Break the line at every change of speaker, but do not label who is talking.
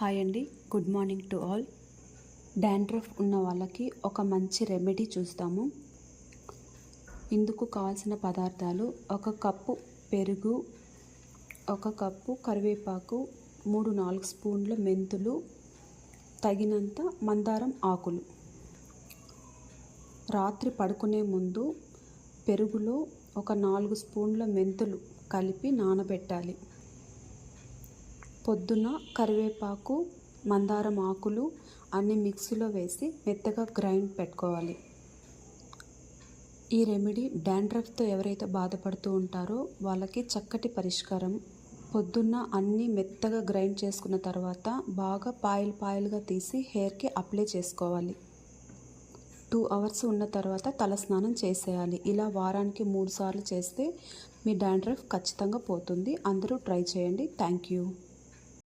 Hi అండి, good morning to all. Dandruff ఉన్న వాళ్ళకి ఒక మంచి రెమెడీ చూస్తాము. ఇందుకు కావాల్సిన పదార్థాలు: ఒక కప్పు పెరుగు, ఒక కప్పు కరివేపాకు, 3-4 స్పూన్ల మెంతులు, తగినంత మందారం ఆకులు. రాత్రి పడుకునే ముందు పెరుగులో ఒక 4 స్పూన్ల మెంతులు కలిపి నానబెట్టాలి. పొద్దున కరివేపాకు, మందారం ఆకులు అన్ని మిక్సీలో వేసి మెత్తగా గ్రైండ్ పెట్టుకోవాలి. ఈ రెమెడీ డాండ్రఫ్తో ఎవరైతే బాధపడుతూ ఉంటారో వాళ్ళకి చక్కటి పరిష్కారం. పొద్దున్న అన్నీ మెత్తగా గ్రైండ్ చేసుకున్న తర్వాత బాగా పాయలుగా తీసి హెయిర్కి అప్లై చేసుకోవాలి. 2 అవర్స్ ఉన్న తర్వాత తలస్నానం చేసేయాలి. ఇలా వారానికి 3 సార్లు చేస్తే మీ డాండ్రఫ్ ఖచ్చితంగా పోతుంది. అందరూ ట్రై చేయండి. Thank you.